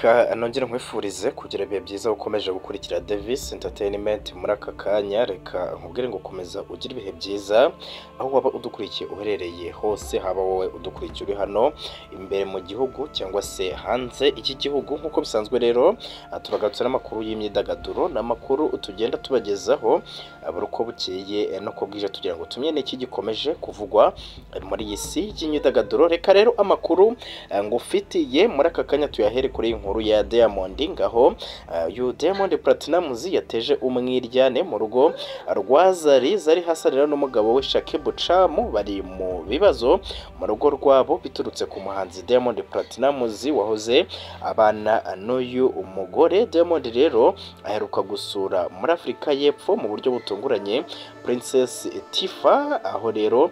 reka nongere nkwifurize kugira ibihe byiza ukomeje gukurikira Davis Entertainment muri aka kanya. Reka nkubwire ngo komeza ugire ibihe byiza aho waba udukurikiye uherereye hose, haba wowe udukurikiye uri hano imbere mu gihugu cyangwa se hanze iki gihugu. Nk'uko bisanzwe rero turagarutse n'amakuru y'imyidagaduro n'amakuru tugenda tubagezaho buri uko bukeye no ko bwije, tugira ngo tumenye iki gikomeje kuvugwa muri iyi si y'imyidagaduro. Reka rero amakuru ngufitiye muri aka kanya tuyahere kuri inkuru ya Diamond, ngaho Diamond Platnumz yateje umwiryane mu rugo rwa Zari Hassan n'umugabo we Shakibu Camu. Bari mu bibazo mu rugo rwabo biturutse ku muhanzi Diamond Platnumz wahoze abana n'uyu umugore. Diamond rero aheruka gusura muri Afurika y'Epfo mu buryo butunguranye Princess Tifa, aho rero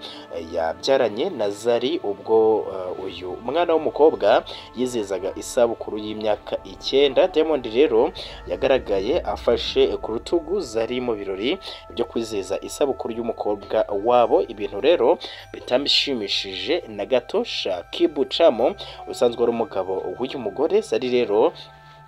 yabyaranye na Zari ubwo uyu mwana w'umukobwa yizizaga isabukuru y'imyaka 9. Diamond rero yagaragaye afashe ku rutugu Zari mu birori byo kwiziza isabukuru y'umukobwa wabo, ibintu rero bitamishimishije na gato. Shakibu Camu usanzwe ari umugabo w'uyu mugore Zari rero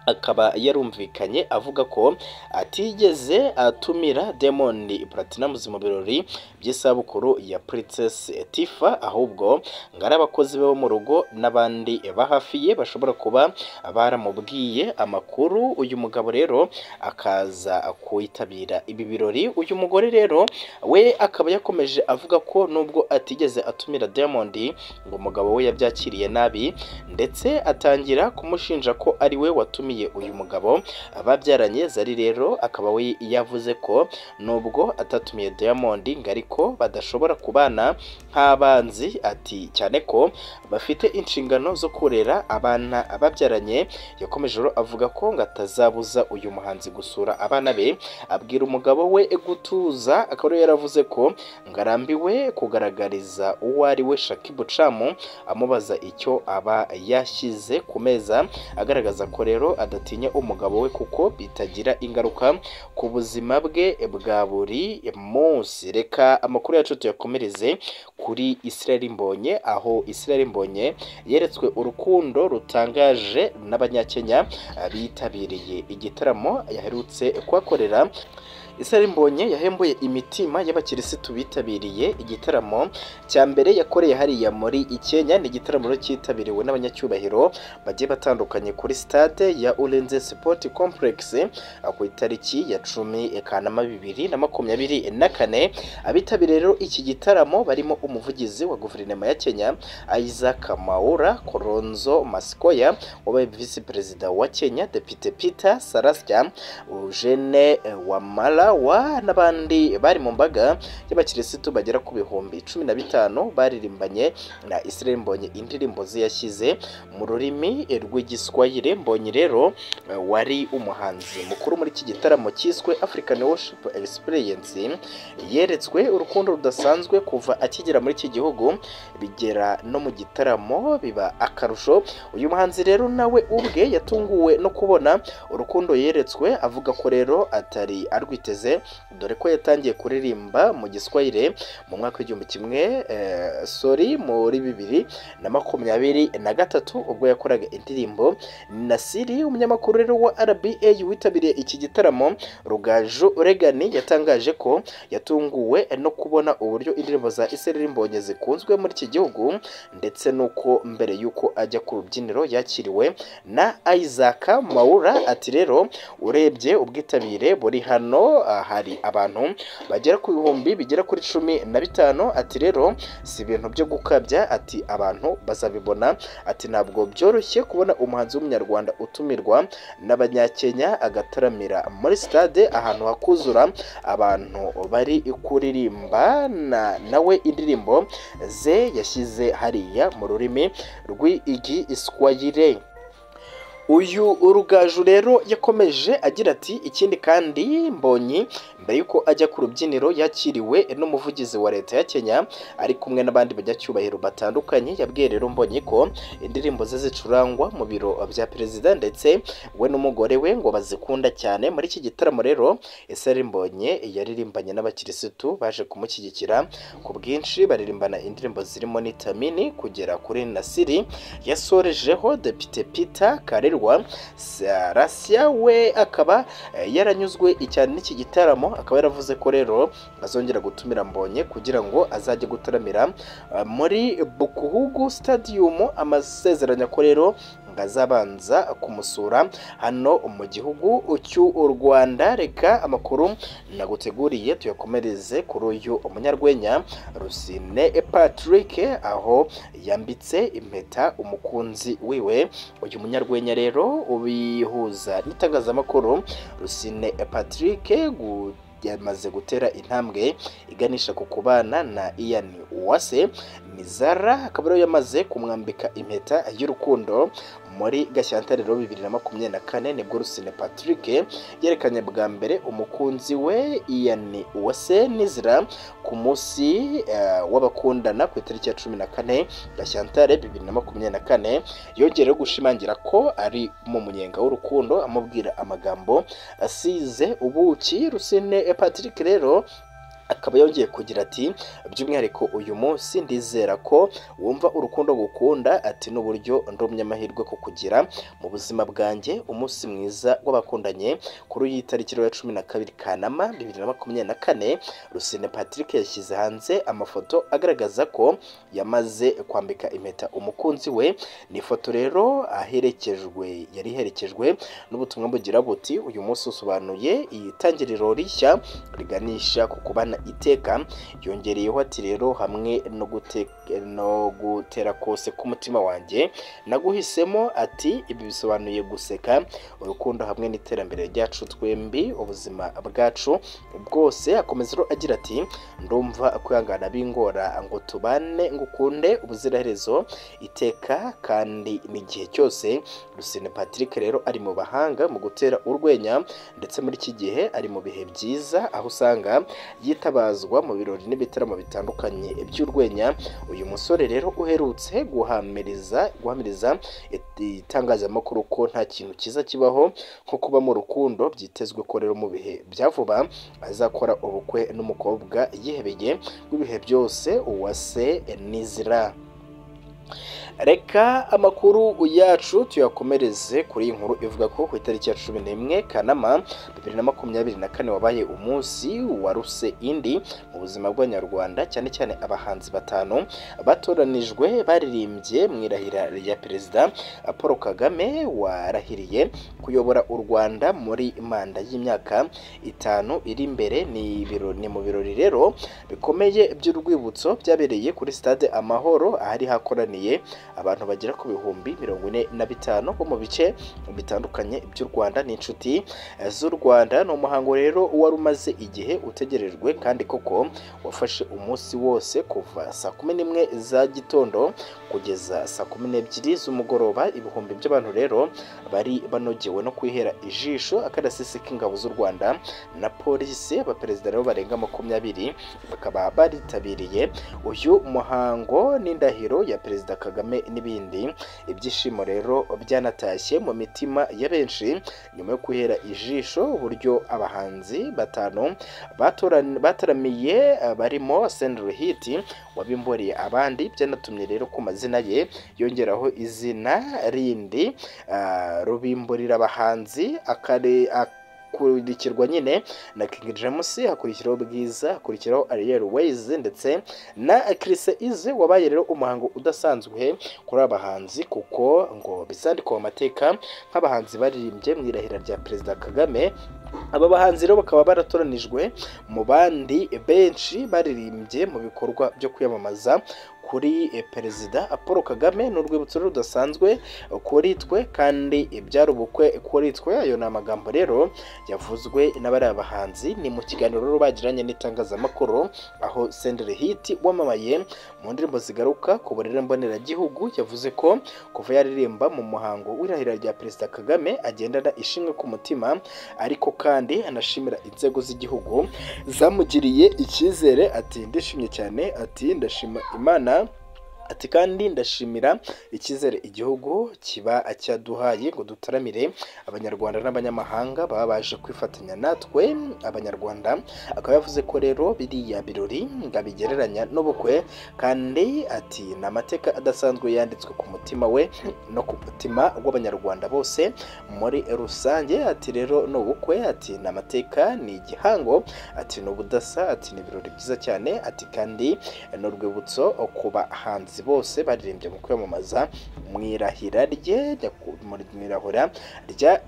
akaba yarumvikanye avuga ko atigeze atumira Diamond Platnumz mu birori by'isabukuru ya Princess Tifa, ahubwo ngari abakozi be bo mu rugo n'abandi bahafiye bashobora kuba baramubwiye amakuru. Uyu mugabo rero akaza kwitabira ibi birori. Uyu mugore rero we akaba yakomeje avuga ko nubwo atigeze atumira Diamond ngo umugabo we yabyakiriye nabi, ndetse atangira kumushinja ko ari we watumiye uyu mugabo babyaranye. Zari rero akaba we yavuze ko nubwo atatumiye Diamond ngo ariko badashobora kubana nk'abanzi, ati cyane ko bafite inshingano zo kurera abana babyaranye. Yakomeje avuga ko ngo atazabuza uyu muhanzi gusura abana be, abwira umugabo we gutuza. Akaba yaravuze ko ngarambiwe kugaragariza uwo ari we Shakibu Camu, amubaza icyo aba yashyize ku meza, agaragaza ko rero adatinya umugabo we kuko bitagira ingaruka ku buzima bwe bwa buri munsi. Reka amakuru yacu tuyakomereze kuri Israel Mbonyi, aho Israel Mbonyi yeretswe urukundo rutangaje n'abanyakenya bitabiriye igitaramo yaherutse kuhakorera. Israel Mbonyi yahembuye imitima y'abakirisitu bitabiriye igitaramo cya mbere yakoreye hariya muri Kenya. Ni igitaramo cyitabiriwe n'abanyacyubahiro bagiye batandukanye kuri stade ya Ulinzi Sport Complex ku itariki ya 10 Kanama 2024. Abitabiriye rero iki gitaramo barimo umuvugizi wa guverinoma ya Kenya Isaac Mwaura, Kalonzo Musyoka wabaye vice perezida wa Kenya, Depite Peter Salasya, Eugene Wamalwa n'abandi bari mu mbaga y'abakirisitu bagera ku bihumbi 15 baririmbanye na Israel Mbonyi indirimbo ze yashyize mu rurimi rw'igiswahili. Mbonyi rero wari umuhanzi mukuru muri iki gitaramo cyiswe African Worship Experience yeretswe urukundo rudasanzwe kuva akigera muri iki gihugu bigera no mu gitaramo biba akarusho. Uyu muhanzi rero nawe ubwe yatunguwe no kubona urukundo yeretswe, avuga ko rero atari arwiteze, dore ko yatangiye kuririmba mu giswahili mu mwaka w'igihumbi kimwe muri 2023 ubwo yakoraga indirimbo Nasiri. Umunyamakuru rero wa RBA witabiriye iki gitaramo Rugaju Regani yatangaje ko yatunguwe no kubona uburyo indirimbo za Israel Mbonyi zikunzwe muri iki gihugu, ndetse nuko mbere yuko ajya ku rubyiniro yakiriwe na Isaac Mwaura. Ati rero urebye ubwitabire buri hano hari abantu bagera ku bihumbi bigera kuri 15. Ati rero si ibintu byo gukabya, ati abantu bazabibona. Ati ntabwo byoroshye kubona umuhanzi w'umunyarwanda utumirwa n'abanyakenya agataramira muri stade ahantu hakuzura abantu bari kuririmba nawe indirimbo ze yashyize hariya mu rurimi rw'igiswahili. Uyu Rugaju rero yakomeje agira ati ikindi kandi Mbonyi mbere yuko ajya ku rubyiniro yakiriwe n'umuvugizi wa leta ya Kenya ari kumwe n'abandi banyacyubahiro batandukanye. Yabwiye rero Mbonyi ko indirimbo ze zicurangwa mu biro bya perezida, ndetse we n'umugore we ngo bazikunda cyane. Muri iki gitaramo rero Israel Mbonyi yaririmbanye n'abakirisitu baje kumushyigikira ku bwinshi, baririmbana indirimbo zirimo Nitamini kugera kuri Nasiri. Yasorejeho Depite Peter Kareri Kamirwa Sarasya we akaba yaranyuzwe cyane n'iki gitaramo, akaba yaravuze ko rero azongera gutumira Mbonye kugira ngo azajye gutaramira muri Bukuhugu Stadium, amasezeranya ko rero ngazabanza kumusura hano mu gihugu cy'u Rwanda. Reka amakuru naguteguriye tuyakomereze kuri uyu umunyarwenya Rusine Patrick, aho yambitse impeta umukunzi wiwe. Uyu munyarwenya rero ubihuza n'itangazamakuru, Rusine Patrick yamaze gutera intambwe iganisha ku kubana na Ian Uwase Mizara, akaba rero yamaze kumwambika impeta y'urukundo muri Gashyantare 2024 nibwo Rusine Patrick yerekanye bwa mbere umukunzi we Ian Uwase Mizara ku munsi w'abakundana ku itariki ya 14 Gashyantare 2024. yongereho gushimangira ko ari mu munyenga w'urukundo, amubwira amagambo asize ubuki. Rusine Patrick rero akaba yongeye kugira ati by'umwihariko uyu munsi ndizera ko wumva urukundo gukunda, ati n'uburyo ndumye amahirwe ko kugira mu buzima bwanjye umunsi mwiza w'abakundanye kuri iyi tariki ya 12 Kanama 2024. Rusine Patrick yashyize hanze amafoto agaragaza ko yamaze kwambika impeta umukunzi we. Ni ifoto rero yari iherekejwe n'ubutumwa bugira buti uyu munsi usobanuye itangiriro rishya riganisha ku kubana iteka. Yongereyeho ati rero hamwe no gutera kose k'umutima wanjye naguhisemo, ati ibi bisobanuye guseka, urukundo hamwe n'iterambere ryacu twembi, ubuzima bwacu bwose. Akomeza agira ati ndumva kwihangana bingora ngo tubane ngukunde ubuziraherezo iteka kandi n'igihe cyose. Rusine Patrick rero ari mu bahanga mu gutera urwenya, ndetse muri iki gihe ari mu bihe byiza, aho usanga yitabazwa mu birori n'ibitaramo bitandukanye by'urwenya. Uyu musore rero uherutse guhamiriza itangazamakuru ko nta kintu kiza kibaho nko kuba mu rukundo, byitezwe ko rero mu bihe bya vuba azakora ubukwe n'umukobwa yihebeye w'ibihe byose Uwase Mizara. Reka amakuru yacu tuyakomereze kuri iyi nkuru ivuga ko ku itariki ya 11 Kanama 2024 wabaye umunsi waruse indi mu buzima bw'Abanyarwanda, cyane cyane abahanzi batanu batoranijwe baririmbye mu irahira rya Perezida Paul Kagame warahiriye kuyobora u Rwanda muri manda y'imyaka 5 iri imbere. Ni mu birori rero bikomeye by'urwibutso byabereye kuri Stade Amahoro, ahari hakoraniye abantu bagera ku bihumbi 45 bo mu bice bitandukanye by'u Rwanda n'inshuti z'u Rwanda. Ni umuhango rero wari umaze igihe utegerejwe kandi koko wafashe umunsi wose kuva saa 11 za gitondo kugeza saa 12 z'umugoroba. Ibihumbi by'abantu rero bari banogewe no kwihera ijisho akarasisi k'ingabo z'u Rwanda na polisi. Abaperezida rero barenga 20 bakaba baritabiriye uyu muhango n'indahiro ya Perezida Kagame n'ibindi. Ibyishimo rero byanatashye mu mitima ya benshi nyuma yo kwihera ijisho uburyo abahanzi batanu bataramiye barimo Senderi Hit wabimboriye abandi, byanatumye rero ku mazina ye yongeraho izina rindi rubimburira abahanzi kurikirwa nyine na King James, hakurikiraho Bwiza, hakurikiraho Ariel Ways ndetse na Chris Ize. Wabaye rero umuhango udasanzwe kuri abahanzi kuko ngo bisandikwa mu mateka nk'abahanzi baririmbye mu irahira rya Perezida Kagame. Aba bahanzi rero bakaba baratoranijwe mu bandi benshi baririmbye mu bikorwa byo kwiyamamaza kuri Perezida Paul Kagame. N'urwibutso rudasanzwe kuri twe kandi ibyari ubukwe kuri twe. Ayo ni amagambo rero yavuzwe n'abari abahanzi ni mu kiganiro rero bagiranye n'itangazamakuru, aho Senderi Hit wamamaye mu ndirimbo zigaruka ku burere mboneragihugu yavuze ko kuva yaririmba mu muhango w'irahira rya Perezida Kagame agendana ishimwe ku mutima, ariko kandi anashimira inzego z'igihugu zamugiriye icyizere. Ati ndishimye cyane, ati ndashima Imana ati kandi ndashimira icyizere igihugu kiba cyaduhaye ngo dutaramire abanyarwanda n'abanyamahanga baba baje kwifatanya natwe abanyarwanda. Akaba yavuze ko rero biriya birori ngabigereranya n'ubukwe kandi ati ni amateka adasanzwe yanditswe ku mutima we no ku mutima w'abanyarwanda bose muri rusange. Ati rero ni ubukwe, ati ni amateka, ni igihango, ati ni ubudasa, ati ni ibirori byiza cyane, ati kandi ni urwibutso ku bahanzi bose baririmbye mu kwiyamamaza mu irahira rya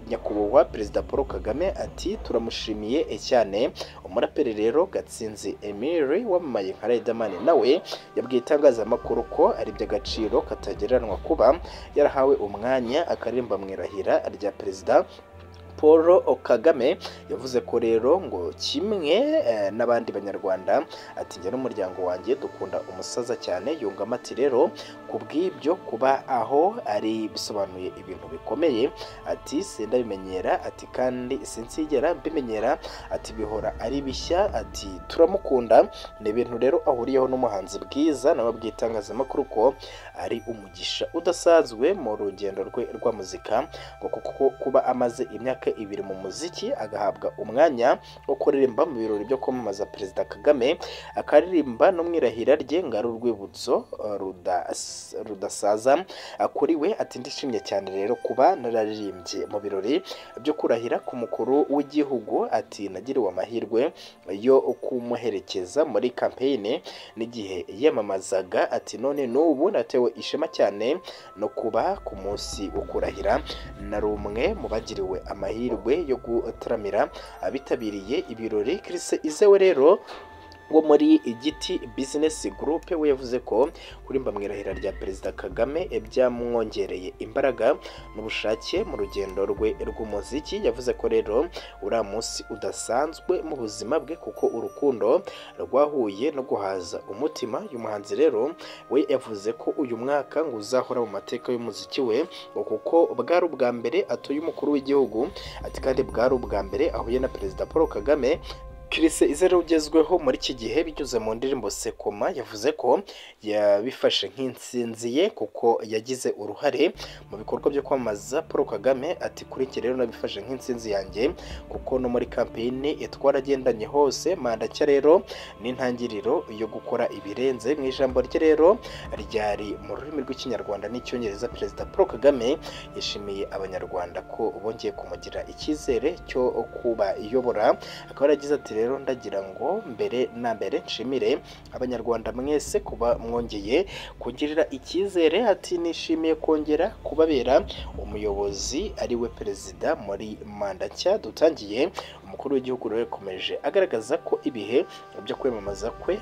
nyakubahwa Perezida Paul Kagame. Ati turamushimiye cyane. Umuraperi rero Gatsinzi Emile wamamaye nka Riderman nawe yabwiye itangazamakuru ko ari by'agaciro katagereranywa kuba yarahawe umwanya akaririmba mu irahira rya Perezida Paul Kagame. Yavuze ko rero ngo kimwe n'abandi banyarwanda, ati njye n'umuryango wanjye dukunda umusaza cyane. Yungamo ati rero kubw'ibyo kuba aho ari bisobanuye ibintu bikomeye, ati sindabimenyera, ati kandi sinsigera mbimenyera, ati bihora ari bishya, ati turamukunda. Ni ibintu rero ahuriyeho n'umuhanzi Bwiza nawe bw'itangazamakuru ko ari umugisha udasanzwe mu rugendo rwe rwa muzika, ngo kuko kuba amaze imyaka ibiri mu muziki agahabwa umwanya wo kuririmba mu birori byo kwamamaza Perezida Kagame, akaririmba no mu irahira rye ngo ari urwibutso rudasaza kuri we. Ati ndishimye cyane rero kuba nararirimbye mu birori byo kurahira ku mukuru w'igihugu. Ati nagiriwe amahirwe yo kumuherekeza muri campaign n'igihe yamamazaga. Ati none n'ubu natewe ishema cyane no kuba ku munsi wo kurahira nari umwe mu bagiriwe amahirwe yo gutaramira abitabiriye ibirori. Chris Izewe rero wo muri Igiti Business Group we yavuze ko kurimba mu irahira rya Perezida Kagame byamwongereye imbaraga n'ubushake mu rugendo rwe rw'umuziki. Yavuze ko rero uriya munsi udasanzwe mu buzima bwe kuko urukundo rwahuye no guhaza umutima. Uyu muhanzi rero we yavuze ko uyu mwaka ngo uzahora mu mateka y'umuziki we ngo kuko bwari ubwa mbere atuye umukuru w'igihugu, ati kandi bwari ubwa mbere ahuye na Perezida Paul Kagame. Chris Izewe ugezweho muri iki gihe binyuze mu ndirimbo Sekoma yavuze ko yabifashe nk'intsinzi ye kuko yagize uruhare mu bikorwa byo kwamamaza Paul Kagame. Ati kuri iki rero nabifashe nk'intsinzi yanjye kuko no muri campaign twaragendanye hose. Manda cya rero n'intangiriro yo gukora ibirenze. Mu ijambo rye rero ryari mu rurimi rw'ikinyarwanda n'icyongereza, Perezida Paul Kagame yashimiye abanyarwanda ko bongeye kumugira icyizere cyo kubayobora. Akaba yaragize ati rero ndagira ngo mbere na mbere nshimire abanyarwanda mwese kuba mwongeye kugirira icyizere. Ati nishimiye kongera kubabera umuyobozi ari we perezida muri manda nshya dutangiye. Umukuru w'igihugu rero yakomeje agaragaza ko ibihe byo kwiyamamaza kwe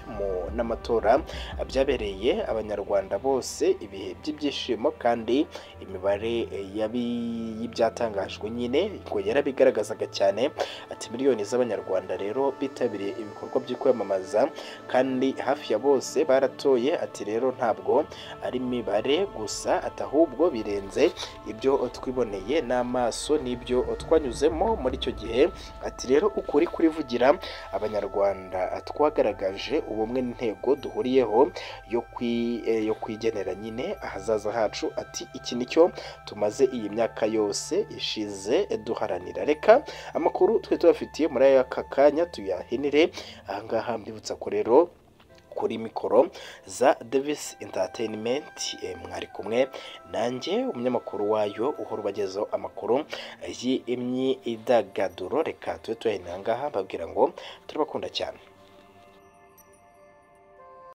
n'amatora byabereye abanyarwanda bose ibihe by'ibyishimo, kandi imibare y'ibyatangajwe nyine ngo yarabigaragazaga cyane. Ati miliyoni z'abanyarwanda rero bitabiriye ibikorwa byo kwiyamamaza kandi hafi ya bose baratoye. Ati rero ntabwo ari imibare gusa, ati ahubwo birenze ibyo twiboneye n'amaso n'ibyo twanyuzemo muri icyo gihe. Ati rero ukuri kurivugira abanyarwanda twagaragaje ubumwe n'intego duhuriyeho yo kwigenera nyine ahazaza hacu. Ati iki nicyo tumaze iyi myaka yose ishize duharanira. Reka amakuru twe tubafitiye muri aka kanya tuyahinire ahangaha. mbibutsa ko rero kuri mikoro za Davis Entertainment mwari kumwe nanjye umunyamakuru wayo uhora ubagezaho amakuru y'imyidagaduro. Reka tube tuyahinira ahangaha babwira ngo turabakunda cyane.